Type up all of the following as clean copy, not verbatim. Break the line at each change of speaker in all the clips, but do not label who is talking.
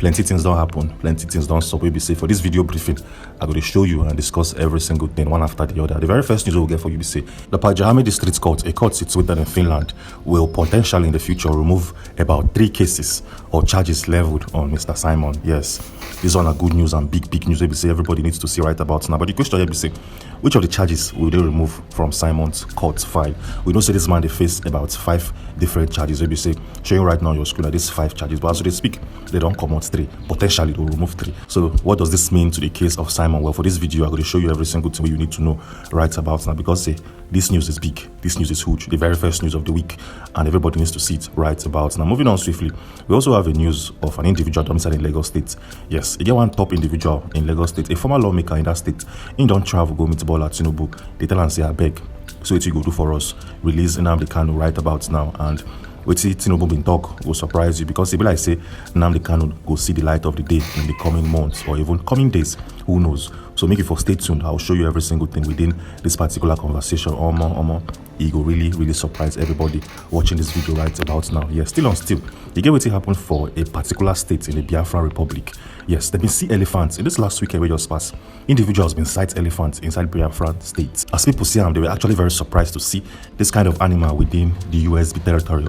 plenty things don't happen, plenty things don't stop. We be say for this video briefing, I'm going to show you and discuss every single thing one after the other. The very first news we'll get for you be say the Pajahami District Court, a court situated in Finland, will potentially in the future remove about 3 cases or charges leveled on Mr. Simon. Yes, these one are good news and big news. We be say everybody needs to see right about now. But the question here be say, which of the charges will they remove from Simon's court file? We know say this man they face about 5 different charges. We be say showing right now on your screen that these 5 charges, but as they speak, they don't come out 3. Potentially they'll remove 3. So what does this mean to the case of Simon? Well, for this video, I'm going to show you every single thing you need to know right about now, because this news is big, this news is huge, the very first news of the week, and everybody needs to see it right about now. Moving on swiftly, we also have a news of an individual domiciled in Lagos State. Yes, you get one top individual in Lagos State, a former lawmaker in that state. He don't travel go meet Bola Tinubu. They tell and say, I beg, so what you go do for us? Release Nnamdi Kanu right about now. And what Tinubu been talk will surprise you, because if like say Nnamdi Kanu go see the light of the day in the coming months or even coming days, who knows? So make it for stay tuned. I'll show you every single thing within this particular conversation. It will really surprise everybody watching this video right about now. Yes, still, you get what happened for a particular state in the Biafran Republic. Yes, they've been see elephants in this last weekend we just passed. Individuals been sight elephants inside Biafran state. As people see them, they were actually very surprised to see this kind of animal within the USB territory.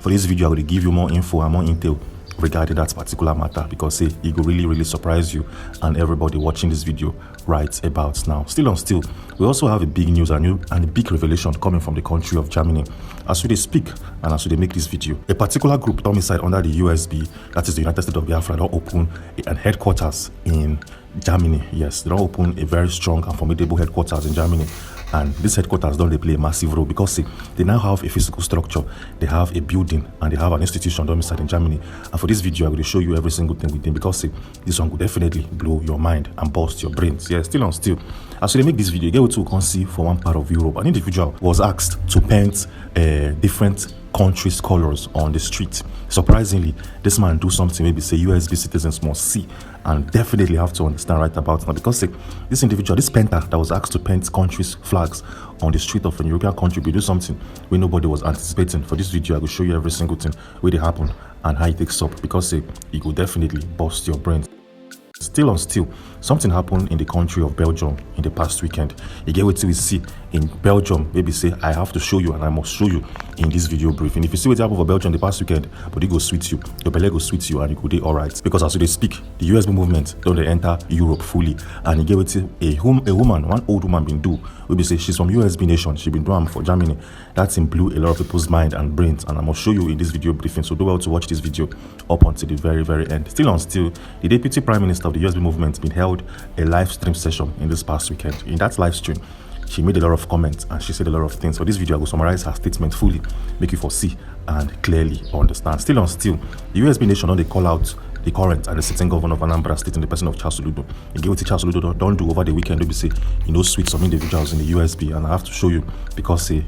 For this video, I will give you more info and more intel regarding that particular matter, because it will really surprise you and everybody watching this video right about now. Still, we also have a big news and a big revelation coming from the country of Germany. As we speak and as we make this video, a particular group domiciled under the USB, that is the United States of Biafra, don't open a headquarters in Germany. Yes, they don't open a very strong and formidable headquarters in Germany. And this headquarters don't play a massive role, because they now have a physical structure, they have a building, and they have an institution domiciled in Germany. And for this video, I'm going to show you every single thing within, because this one could definitely blow your mind and burst your brains. Yeah, still. As they make this video, you get to see for one part of Europe, an individual was asked to paint different countries' colors on the street. Surprisingly, this man do something maybe say USB citizens must see and definitely have to understand right about now, because this individual, this painter that was asked to paint countries' flags on the street of a European country, we do something where nobody was anticipating. For this video, I will show you every single thing where they happen and how it takes up, because it will definitely bust your brains. Still, something happened in the country of Belgium in the past weekend. You get what we see in Belgium, maybe say I have to show you and I must show you in this video briefing. If you see what happened for Belgium the past weekend, but it go sweet you, your belly go sweet you, and you could do alright. Because as they speak, the USB movement don't they enter Europe fully, and you get what a woman, one old woman been do. We say she's from USB nation, she been doing for Germany. That's in blew a lot of people's mind and brains, and I must show you in this video briefing. So do well to watch this video up until the very end. Still, the Deputy Prime Minister of the USB movement been held a live stream session in this past weekend. In that live stream, she made a lot of comments and she said a lot of things. For this video, I will summarize her statement fully, make you foresee and clearly understand. Still, the USB nation don't they call out the current and the sitting governor of Anambra state in the person of Charles Oludo. You get what Charles Oludo don't do over the weekend. They be say, sweet some individuals in the USB, and I have to show you, because be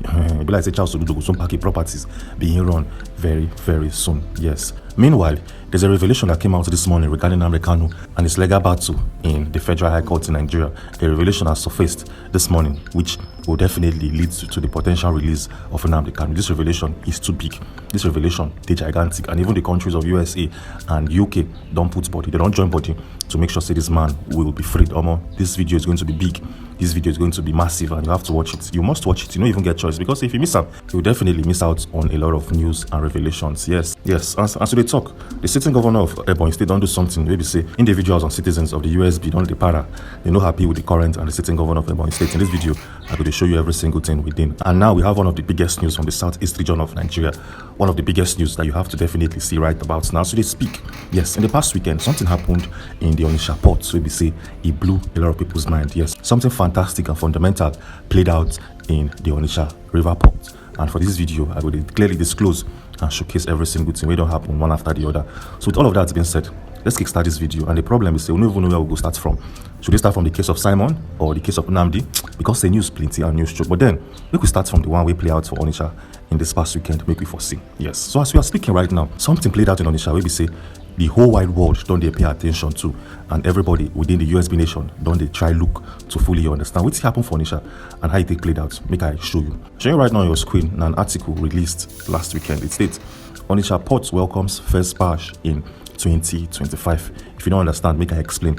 like say Charles Oludo go some parking properties being run very soon. Yes. Meanwhile, there's a revelation that came out this morning regarding Nnamdi Kanu and his legal battle in the Federal High Court in Nigeria. A revelation has surfaced this morning, which will definitely lead to the potential release of Nnamdi Kanu. This revelation is too big. This revelation is gigantic, and even the countries of USA and UK don't put body. They don't join body to make sure say this man will be freed. This video is going to be big. This video is going to be massive, and you have to watch it. You must watch it. You don't even get choice, because if you miss out, you'll definitely miss out on a lot of news and revelations. Yes. As they talk, the sitting governor of Ebonyi State don't do something. Maybe say individuals and citizens of the USB don't the para. They're not happy with the current and the sitting governor of Ebonyi State. In this video, I'm going to show you every single thing within. And now we have one of the biggest news from the Southeast region of Nigeria. One of the biggest news that you have to definitely see right about now. So they speak. Yes, in the past weekend, something happened in the Onitsha port. So we say it blew a lot of people's mind. Yes, something fantastic and fundamental played out in the Onitsha River port. And for this video, I will clearly disclose and showcase every single thing. We don't happen one after the other. So with all of that being said, let's kickstart this video. And the problem is we don't even know where we go start from. Should we start from the case of Simon or the case of Nnamdi? Because the news plenty and news true. But then we could start from the one we play out for Onitsha in this past weekend, make we foresee. Yes. So as we are speaking right now, something played out in Onitsha where we say the whole wide world don't they pay attention to, and everybody within the USB nation don't they try look to fully understand what's happened for Onitsha and how it played out. Make I show you. Showing right now on your screen an article released last weekend. It states Onitsha port welcomes first barge in 2025. If you don't understand, make I explain.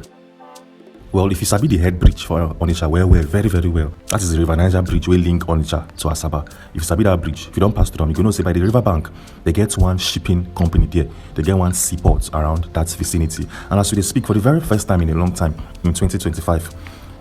Well, if you sabi the head bridge for Onitsha well, very, very well, that is the River Niger bridge will link Onitsha to Asaba. If you sabi that bridge, if you don't pass through them, you can know say by the river bank, they get one shipping company there. They get one seaport around that vicinity. And as we speak, for the very first time in a long time, in 2025,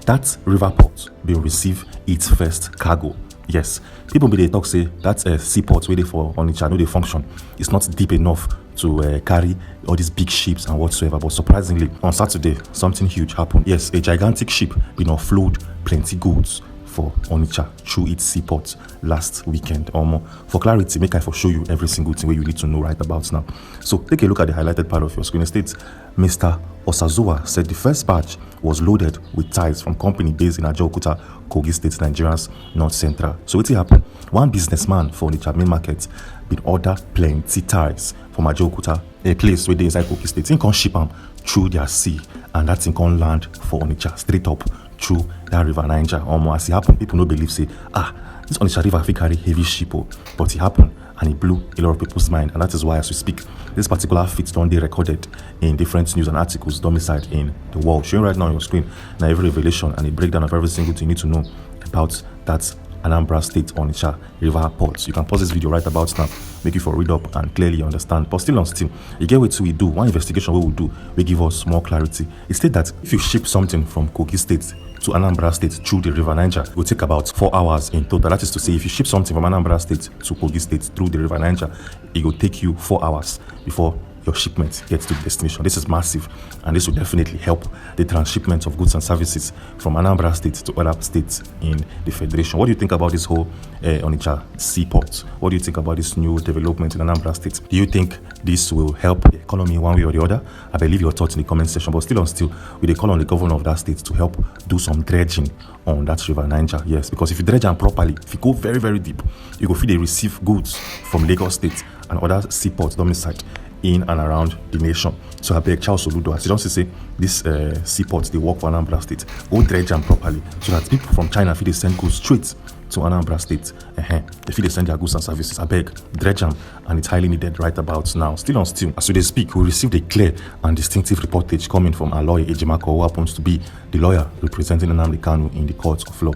that river port will receive its first cargo. Yes, people be they talk say that's a seaport where they for Onitsha, no they function. It's not deep enough to carry all these big ships and whatsoever. But surprisingly, on Saturday, something huge happened. Yes, a gigantic ship been offload plenty goods for Onitsha through its seaport last weekend or more. For clarity, make I for show you every single thing where you need to know right about now. So take a look at the highlighted part of your screen. It states, Mr. Osazuwa said the first batch was loaded with ties from company based in Ajaokuta, Kogi State, Nigeria's North Central. So what happened? One businessman for Onitsha main market been order plenty ties from Ajaokuta, a place where they inside Kogi State. They can ship them through their sea, and that's in can land for Onitsha straight up through that river Niger. As it happened, people no believe say, this Onitsha river fit carry heavy ship, but it happened and it blew a lot of people's mind, and that is why as we speak, this particular feat don't they recorded in different news and articles domiciled in the world. Showing right now on your screen now every revelation and a breakdown of every single thing you need to know about that Anambra State Onitsha River Port. You can pause this video right about now, make you for read up and clearly understand. But still on still, you get what we do. One investigation we will do, we give us more clarity. It states that if you ship something from Kogi State to Anambra State through the River Niger, it will take about 4 hours in total. That is to say, if you ship something from Anambra State to Kogi State through the River Niger, it will take you 4 hours before your shipment gets to the destination. This is massive, and this will definitely help the transshipment of goods and services from Anambra State to other states in the Federation. What do you think about this whole Onitsha seaport? What do you think about this new development in Anambra State? Do you think this will help the economy one way or the other? I believe your thoughts in the comment section. But still on still, we dey call on the governor of that state to help do some dredging on that river Niger. Yes, because if you dredge them properly, if you go very, very deep, you go feel they receive goods from Lagos State and other seaports domiciled in and around the nation. So I beg Charles Soludo, as you don't say this seaports they work for Anambra State, go dredge them properly so that people from China feel they send goods straight to Anambra State. They feel they send their goods and services. I beg, dredge them, and it's highly needed right about now. Still on still, as we speak, we received a clear and distinctive reportage coming from our lawyer Ejimako, who happens to be the lawyer representing Nnamdi Kanu in the court of law.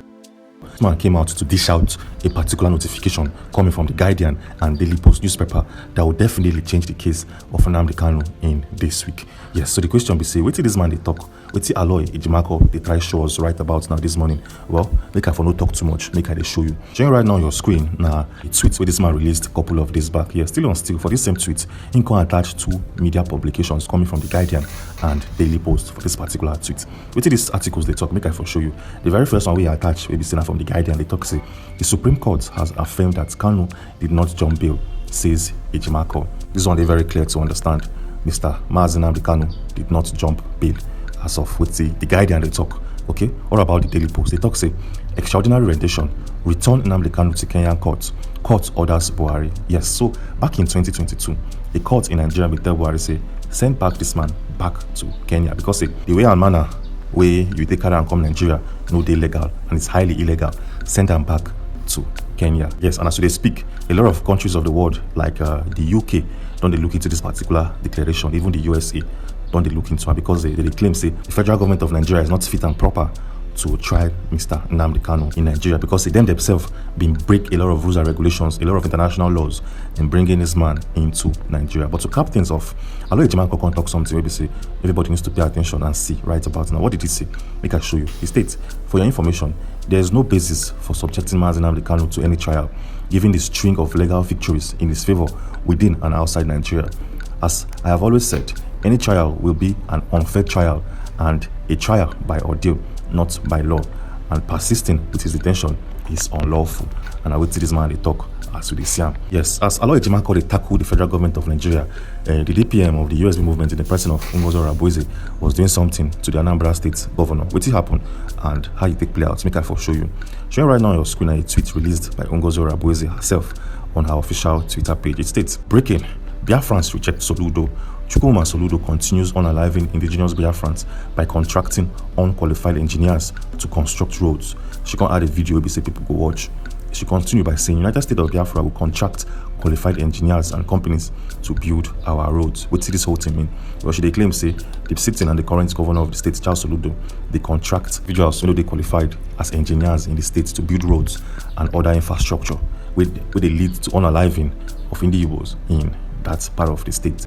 This man came out to dish out a particular notification coming from the Guardian and Daily Post newspaper that will definitely change the case of Nnamdi Kanu in this week. Yes, so the question be say, wait till this man they talk, wait till Aloy Ejimako they try show us right about now this morning. Well, make I for no talk too much, make I they show you. Showing right now on your screen now a tweet where this man released a couple of days back. Yes, still on still for this same tweet, he can attach two media publications coming from the Guardian and Daily Post for this particular tweet. Wait till these articles they talk, make I for show you. The very first one we attach, maybe seen from the Guardian, they talk say the Supreme Court has affirmed that Kanu did not jump bail, says Ejimako. This one they very clear to understand. Mr. Nnamdi Kanu did not jump bail as of with the Guardian they talk. Okay, what about the Daily Post? They talk say extraordinary rendition, return Nnamdi Kanu to Kenyan court. Court orders Buhari. Yes, so back in 2022, a court in Nigeria will tell Buhari say send back this man back to Kenya because the way and manner where you take carry and come Nigeria no dey legal and it's highly illegal. Send them back to Kenya. Yes, and as they speak, a lot of countries of the world like the UK don't they look into this particular declaration. Even the USA don't they look into it because they claim say the federal government of Nigeria is not fit and proper to try Mr. Nnamdi Kanu in Nigeria because they themselves been break a lot of rules and regulations, a lot of international laws in bringing this man into Nigeria. But to cap things off, Aloy Ejimako can talk something maybe say everybody needs to pay attention and see right about now. What did he say? Make I show you. He states, for your information, there is no basis for subjecting Mazi Nnamdi Kanu to any trial, given the string of legal victories in his favor within and outside Nigeria. As I have always said, any trial will be an unfair trial and a trial by ordeal, not by law, and persisting with his detention is unlawful. And I will see this man they talk as we see him. Yes, as Aloy Ejimako they tackle the federal government of Nigeria, the DPM of the USB movement in the person of Ungozo Rabueze was doing something to the Anambra State governor. What it happened and how it take play out, make I for show you. Showing right now on your screen a tweet released by Ungozo Rabueze herself on her official Twitter page. It states, breaking, Biafrans reject Soludo. Chukwuma Soludo continues unaliving indigenous Biafrans by contracting unqualified engineers to construct roads. She can add a video where say people go watch. She continued by saying United States of Biafra will contract qualified engineers and companies to build our roads. What did this whole thing mean? Well, she claim say the sitting and the current governor of the state, Charles Soludo, they contract individuals they qualified as engineers in the state to build roads and other infrastructure, where they lead to unaliving of Igbos in that part of the state.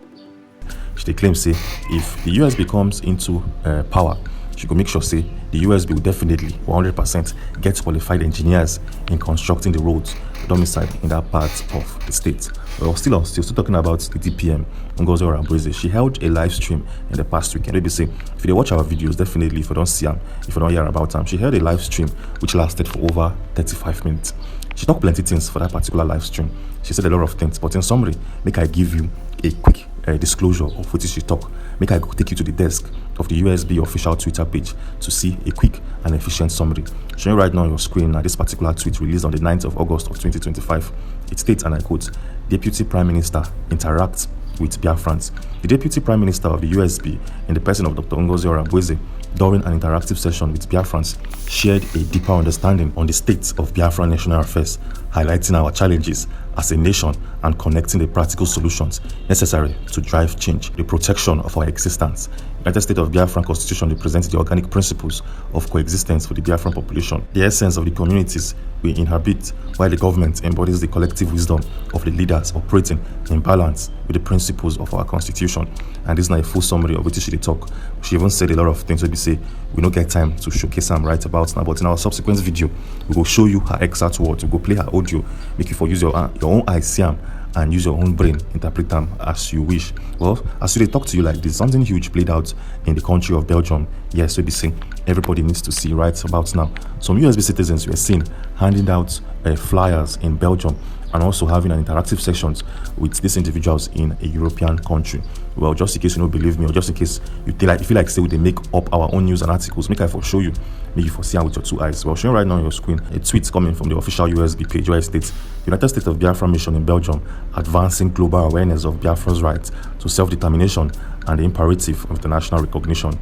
She claim say if the USB comes into power, she could make sure say the USB will definitely 100% get qualified engineers in constructing the roads domiciled in that part of the state. Well, still talking about the DPM, Ngozi Oramboeze. She held a live stream in the past weekend. Maybe say if you watch our videos, definitely if you don't see them, if you don't hear about them, she held a live stream which lasted for over 35 minutes. She talked plenty things for that particular live stream. She said a lot of things, but in summary, make I give you a quick disclosure of what she talk. Make I go take you to the desk of the USB official Twitter page to see a quick and efficient summary. Showing right now on your screen this particular tweet released on the 9th of August of 2025. It states, and I quote, Deputy Prime Minister interacts with Biafrans. The Deputy Prime Minister of the USB, in the person of Dr. Ngozi Oramboeze, during an interactive session with Biafrans, shared a deeper understanding on the state of Biafran national affairs, highlighting our challenges as a nation and connecting the practical solutions necessary to drive change. The protection of our existence. United States of Biafran Constitution represents the organic principles of coexistence for the Biafran population, the essence of the communities we inhabit, while the government embodies the collective wisdom of the leaders operating in balance with the principles of our constitution. And this is not a full summary of what she talk. She even said a lot of things where we say we don't get time to showcase them right about now, but in our subsequent video we will show you her exact words. We will play her audio, make you for use your own eyes see them and use your own brain, interpret them as you wish. Well, as they talk to you like this, something huge played out in the country of Belgium. Yes, we'll be saying everybody needs to see right about now. Some USB citizens were seen handing out flyers in Belgium and also having an interactive sessions with these individuals in a European country. Well, just in case you don't believe me, or just in case you feel like say they make up our own news and articles, make I for show you, make you for see with your two eyes. Well, showing right now on your screen a tweet coming from the official USB page where it states, United States of Biafra mission in Belgium advancing global awareness of Biafra's right to self-determination and the imperative of international recognition.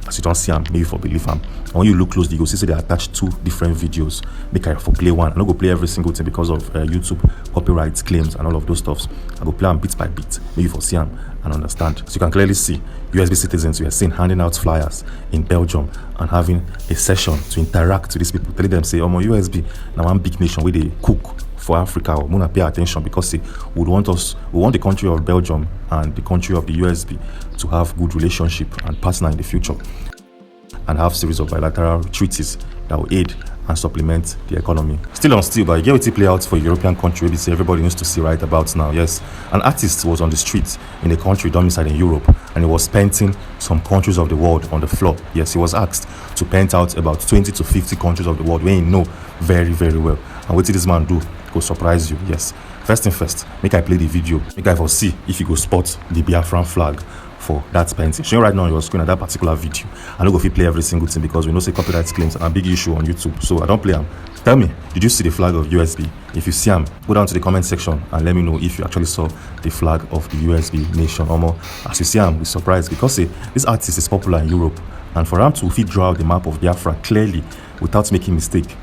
As you don't see them, maybe for believe them. And when you look closely, you will see they attach two different videos. Make I for play one. I'm not go play every single thing because of YouTube copyright claims and all of those stuffs. I go play them bit by bit, maybe for see them and understand. So you can clearly see USB citizens we are seeing handing out flyers in Belgium and having a session to interact with these people, telling them say, my USB now one big nation where they cook for Africa, or wanna pay attention because we want the country of Belgium and the country of the USB to have good relationship and partner in the future, and have series of bilateral treaties that will aid and supplement the economy. Still, but you get what it play out for a European country. Maybe say everybody needs to see right about now. Yes, an artist was on the streets in a country domiciled in Europe, and he was painting some countries of the world on the floor. Yes, he was asked to paint out about 20 to 50 countries of the world where he know very, very well. And what did this man do? Go surprise you. Yes, first thing first, make I play the video, make I for see if you go spot the Biafran flag for that painting. Showing right now on your screen at that particular video. I don't go if you play every single thing because we know say copyright claims are a big issue on YouTube, so I don't play them. Tell me, did you see the flag of USB? If you see them, go down to the comment section and let me know if you actually saw the flag of the USB nation. Or more, as you see them, we're surprised because this artist is popular in Europe, and for him to fit draw out the map of Biafra clearly without making mistake.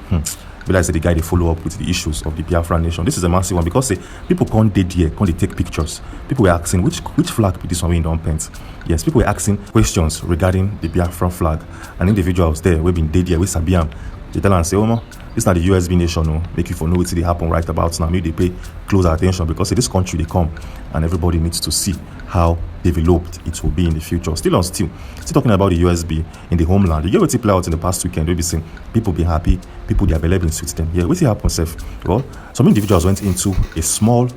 But I said the guy they follow up with the issues of the Biafran nation. This is a massive one because people can't date here, can't take pictures. People were asking which flag be this one we don't paint. Yes, people were asking questions regarding the Biafran flag, and individuals there we've been dead here with Sabiam. They tell and say, this is not the USB nation, no. Make you for know what they happen right about now. Maybe they pay close attention because this country they come and everybody needs to see how developed it will be in the future. Still talking about the USB in the homeland. You get what play out in the past weekend. We'll be saying people be happy, people they are available with them. Yeah, what happened, Seth? Well, some individuals went into a small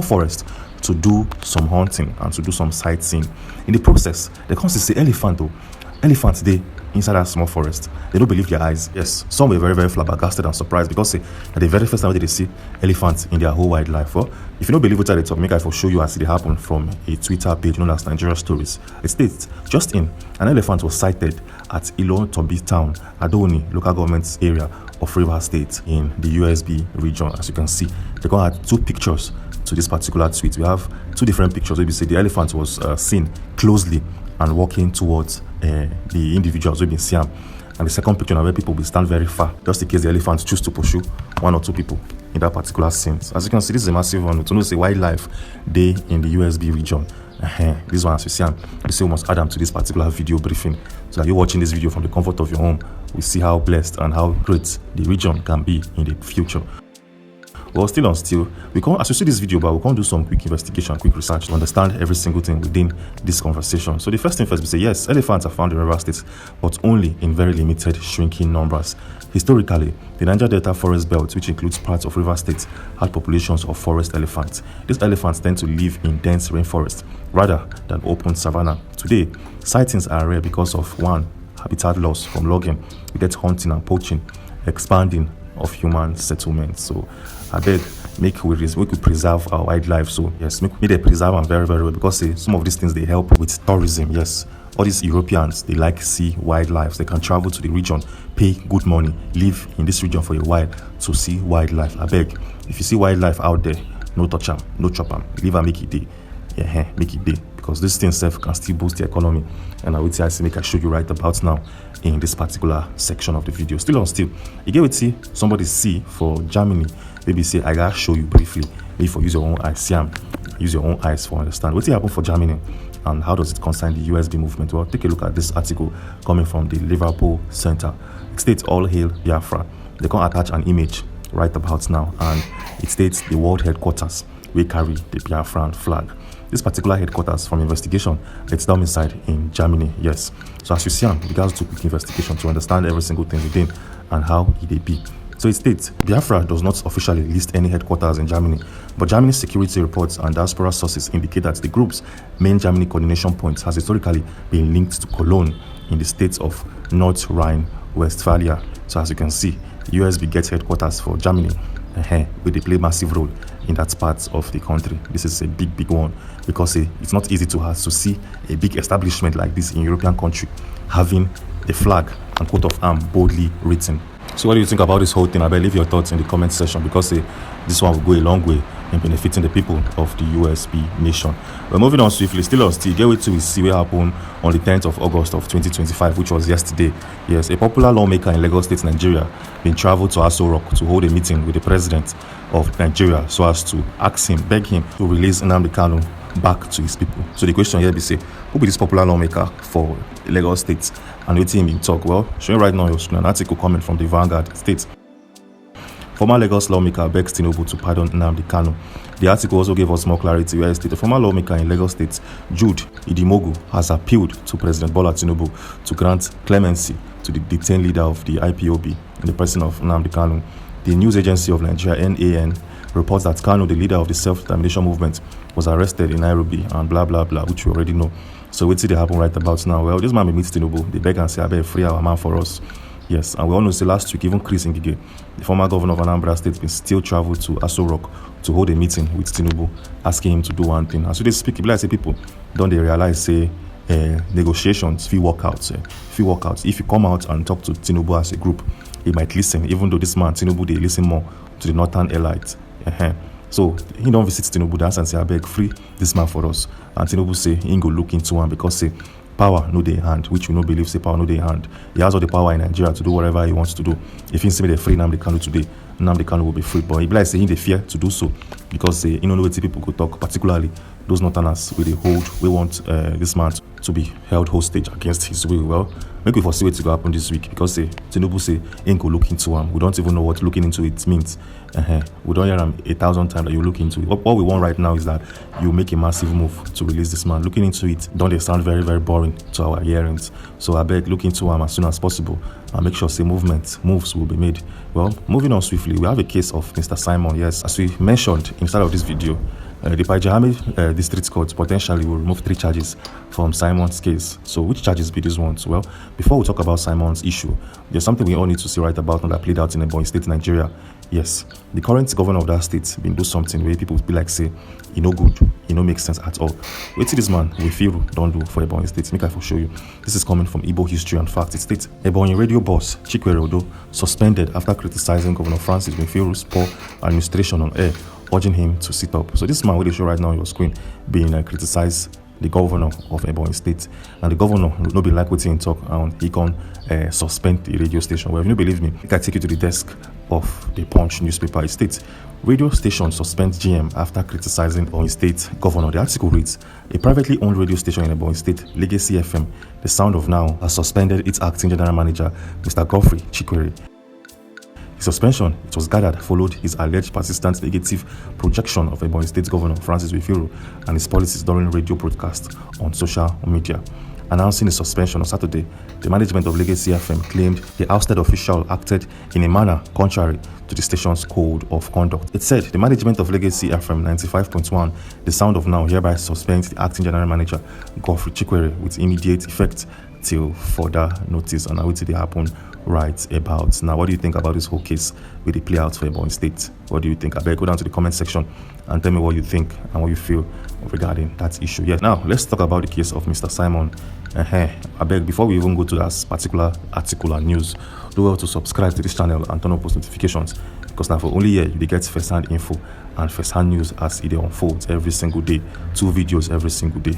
forest to do some hunting and to do some sightseeing. In the process, they come to see elephants they inside that small forest. They don't believe their eyes. Yes, some were very, very flabbergasted and surprised because at the very first time they see elephants in their whole wide life. Well, if you don't believe what I talk, make I for show you as it happened from a Twitter page known as Nigeria Stories. It states, just in, an elephant was sighted at Ilon-Tobi town, Adoni local government area of Rivers State in the USB region. As you can see, they're going to add two pictures to this particular tweet. We have two different pictures where we say the elephant was seen closely and walking towards the individuals we've been seeing. And the second picture now where people will stand very far, just in case the elephants choose to pursue one or two people. in that particular sense. As you can see, this is a massive one. To know say wildlife day in the USB region. This one, as you see, we say we must add them to this particular video briefing so that you're watching this video from the comfort of your home. We see how blessed and how great the region can be in the future. Well, still on still, we can't, as you see this video, but we can't do some quick investigation, quick research to understand every single thing within this conversation. So the first thing first, we say yes, elephants are found in river states, but only in very limited, shrinking numbers. Historically, the Niger Delta forest belt, which includes parts of river states, had populations of forest elephants. These elephants tend to live in dense rainforest rather than open savanna. Today, sightings are rare because of one, habitat loss from logging, hunting and poaching, expanding of human settlements. So I beg, make we preserve our wildlife. So yes, make they preserve them very, very well, because some of these things they help with tourism. Yes, all these Europeans, they like see wildlife. They can travel to the region, pay good money, live in this region for a while to see wildlife. I beg, if you see wildlife out there, no touch them, no chop them, leave and make it day. Yeah, make it day, because this thing self can still boost the economy. And I will say, I show you right about now in this particular section of the video. Still on still, you get with see somebody see for Germany, maybe say I gotta show you briefly, maybe for use your own eyes, use your own eyes for understand what's happened for Germany and how does it concern the USB movement. Well, take a look at this article coming from the Liverpool Center. It states all hail Biafra. They can attach an image right about now, and it states the world headquarters we carry the Biafran flag. This particular headquarters, from investigation, it's domiciled in Germany. Yes, so as you see, we got to quick investigation to understand every single thing within and how it be. So it states Biafra does not officially list any headquarters in Germany, but Germany's security reports and diaspora sources indicate that the group's main Germany coordination point has historically been linked to Cologne in the states of North Rhine-Westphalia. So as you can see, USB gets headquarters for Germany, where they play massive role in that part of the country. This is a big one, because it's not easy to see a big establishment like this in European country having the flag and coat of arms boldly written. So what do you think about this whole thing? I better leave your thoughts in the comment section, because this one will go a long way in benefiting the people of the USB nation. We're moving on swiftly, still on still. Get wait till we see what happened on the 10th of August of 2025, which was yesterday. Yes, a popular lawmaker in Lagos State, Nigeria, been traveled to Aso Rock to hold a meeting with the president of Nigeria so as to beg him to release Nnamdi Kanu back to his people. So the question here be say, who be this popular lawmaker for Lagos State and waiting in talk? Well, showing right now on your screen an article coming from the Vanguard states former Lagos lawmaker begs Tinubu to pardon Nnamdi Kanu. The article also gave us more clarity where it stated the former lawmaker in Lagos State, Jude Idimogu, has appealed to President Bola Tinubu to grant clemency to the detained leader of the IPOB in the person of Nnamdi Kanu. The news agency of Nigeria, NAN, reports that Kanu, the leader of the self-determination movement, was arrested in Nairobi and blah blah blah, which we already know. So wait till they happen right about now. Well, this man meets Tinubu, they beg and say, I beg free our man for us. Yes, and we all know say last week, even Chris Ngige, the former governor of Anambra State, been still traveled to Aso Rock to hold a meeting with Tinubu, asking him to do one thing. And so they speak, like I say, people don't they realize say negotiations, few workouts. If you come out and talk to Tinubu as a group, he might listen, even though this man Tinubu they listen more to the northern elite. So he don't visit Tinubu dance and say, I beg free this man for us. And Tinubu say he ain't go look into him, because say power no dey hand, which we no believe say power no dey hand. He has all the power in Nigeria to do whatever he wants to do. If he say they free Nnamdi Kanu today, Nnamdi Kanu will be free. But he be like say he dey fear to do so, because he don't know what people could talk, particularly those northerners we want this man to be held hostage against his will. Well, make we foresee what to go happen this week, because Tinubu say he ain't go look into him. We don't even know what looking into it means. We don't hear him 1,000 times that you look into it. What we want right now is that you make a massive move to release this man. Looking into it, don't they sound very, very boring to our hearings? So I beg, look into him as soon as possible and make sure moves will be made. Well, moving on swiftly, we have a case of Mr. Simon. Yes, as we mentioned inside of this video, the Pajahame District Court potentially will remove 3 charges from Simon's case. So which charges be these ones? Well, before we talk about Simon's issue, there's something we all need to see right about that played out in Ebonyi State, Nigeria. Yes, the current governor of that state been do something where people be like say, you know good, you know make sense at all. Wait till this man we feel don't do for Ebonyi State. Make I for show you. This is coming from Igbo history and fact. It states Ebonyi radio boss Chikwere Odo suspended after criticizing Governor Francis Nfiru's poor administration on air, urging him to sit up. So this man will show right now on your screen being criticized the governor of Ebonyi State, and the governor will not be like what he talk, and he can suspend the radio station. Well, if you don't believe me, I can take you to the desk of the Punch newspaper. It states, radio station suspends GM after criticizing Ebonyi State governor. The article reads, a privately owned radio station in Ebonyi State, Legacy FM, the sound of now, has suspended its acting general manager, Mr. Godfrey Chikwere. His suspension, it was gathered, followed his alleged persistent negative projection of Ebonyi State Governor Francis Wefiro and his policies during radio broadcast on social media. Announcing his suspension on Saturday, the management of Legacy FM claimed the ousted official acted in a manner contrary to the station's code of conduct. It said the management of Legacy FM 95.1, the sound of now, hereby suspends the acting general manager, Godfrey Chikwere, with immediate effect till further notice. And now what did they happen right about now? What do you think about this whole case with the play out for Ebonyi State? What do you think? I better go down to the comment section and tell me what you think and what you feel regarding that issue. Yes, now let's talk about the case of Mr. Simon. I beg, before we even go to that particular article and news, do well to subscribe to this channel and turn on post notifications, because now for only here you get first-hand info and first-hand news as it unfolds every single day. 2 videos every single day.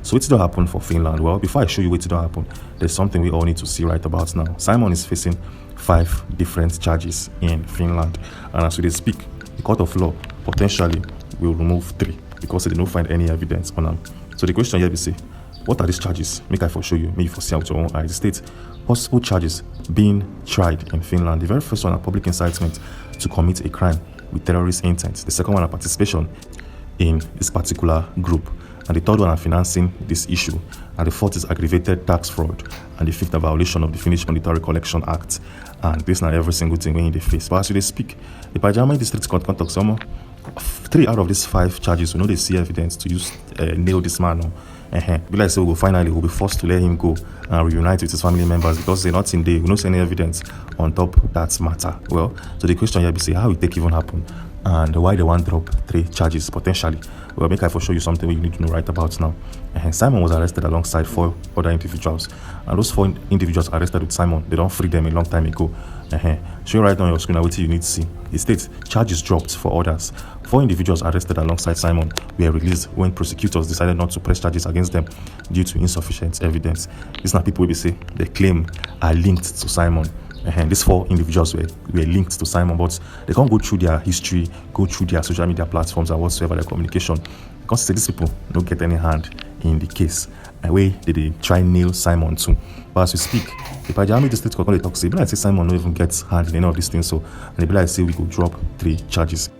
So what's going to happen for Finland? Well, before I show you what's going to happen, there's something we all need to see right about now. Simon is facing 5 different charges in Finland, and as we speak, the court of law potentially will remove 3 because they don't find any evidence on them. So the question here is, what are these charges? Make I for show you, maybe for see out your own eyes. It states possible charges being tried in Finland. The very first one are public incitement to commit a crime with terrorist intent. The second one are participation in this particular group. And the third one are financing this issue. And the fourth is aggravated tax fraud. And the fifth, a violation of the Finnish Monetary Collection Act. And this is not every single thing when they face. But as they speak, the Pajama District Court conducts some 3 out of these 5 charges. We know they see evidence to use nail this man. Be like say we'll be forced to let him go and reunite with his family members because they're not in there. We don't see any evidence on top that matter. Well, so the question here be say how it take even happen and why they want drop 3 charges potentially. Well, make I for show you something you need to know right about now. Simon was arrested alongside 4 other individuals, and those 4 individuals arrested with Simon, they don't free them a long time ago. Show right on your screen what you need to see. It states charges dropped for others. 4 individuals arrested alongside Simon were released when prosecutors decided not to press charges against them due to insufficient evidence. These are people we say they claim are linked to Simon. These 4 individuals were linked to Simon, but they can't go through their history, go through their social media platforms and whatsoever their communication, because these people don't get any hand in the case. A way they try nail Simon too. But as we speak, the Pajami District Court they talk say, like say Simon don't even get hand in any of these things. So and they be like say we could drop 3 charges.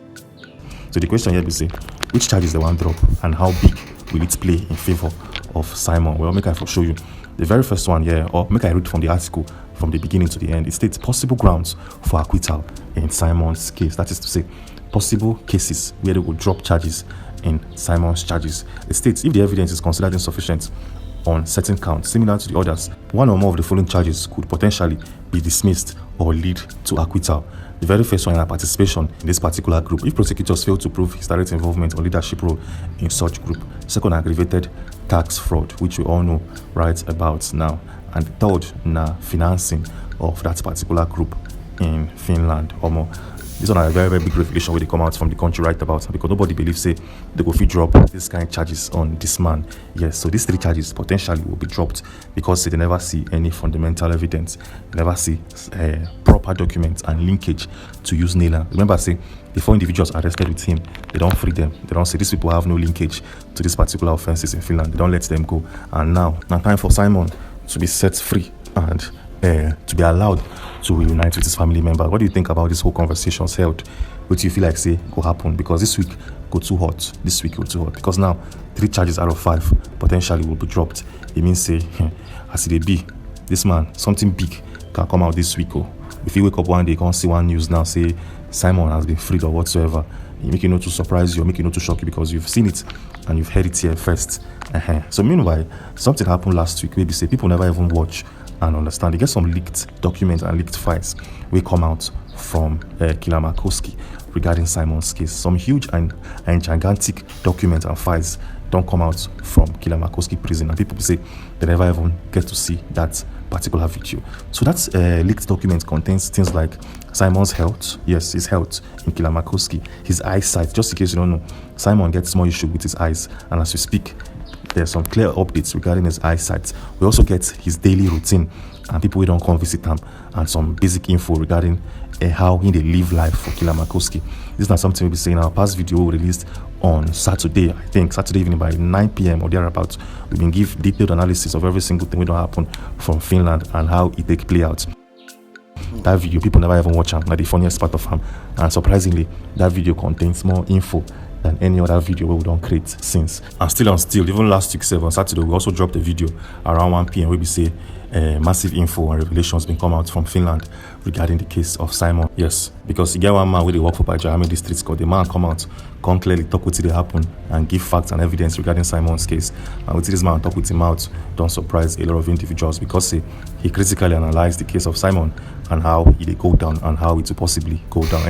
So the question here is say which charges they want drop and how big will it play in favor of Simon? Well, make I for show you. The very first one here, or make I read from the article from the beginning to the end. It states possible grounds for acquittal in Simon's case. That is to say, possible cases where they will drop charges in Simon's charges. It states if the evidence is considered insufficient on certain counts similar to the others, one or more of the following charges could potentially be dismissed or lead to acquittal. The very first one is participation in this particular group if prosecutors fail to prove his direct involvement or leadership role in such group. Second, aggravated tax fraud, which we all know right about now. And third, financing of that particular group in Finland. This one are a very, very big revelation where they come out from the country right about, because nobody believes say they go fit drop this kind of charges on this man. Yes, so these 3 charges potentially will be dropped because they never see any fundamental evidence, never see proper documents and linkage to use Naylor. Remember, I say the 4 individuals arrested with him, they don't free them. They don't say these people have no linkage to these particular offenses in Finland. They don't let them go. And now time for Simon to be set free and to be allowed to reunite with his family member. What do you think about this whole conversations held? What do you feel like say will happen? Because this week go too hot. This week go too hot. Because now 3 charges out of 5 potentially will be dropped. It means say as it be, this man, something big can come out this week. If you wake up one day, you can't see one news now say Simon has been freed or whatsoever. It make it not to surprise you, or make it not to shock you because you've seen it and you've heard it here first. So meanwhile, something happened last week. Maybe say people never even watch and understand. They get some leaked documents and leaked files will come out from Kilamakoski regarding Simon's case. Some huge and gigantic documents and files don't come out from Kilamakoski prison, and people say they never even get to see that particular video. So that leaked document contains things like Simon's health, yes, his health in Kilamakoski, his eyesight. Just in case you don't know, Simon gets more issue with his eyes, and as we speak, there's some clear updates regarding his eyesight. We also get his daily routine and people who don't come visit him, and some basic info regarding how he dey live life for Killer Makowski. This is not something we'll be saying. Our past video we released on Saturday, I think Saturday evening by 9 p.m. or thereabouts. We've been give detailed analysis of every single thing that happen from Finland and how it take play out. That video people never even watch, like the funniest part of him, and surprisingly that video contains more info than any other video we don't create since. And still, even last week, on Saturday, we also dropped a video around 1 p.m. where we say massive info and revelations been come out from Finland regarding the case of Simon. Yes, because you get one man where they work for Biafran district court. The man come out, come clearly talk with it happen and give facts and evidence regarding Simon's case. And with this man talk with him out, don't surprise a lot of individuals because he critically analyzed the case of Simon and how it go down and how it will possibly go down.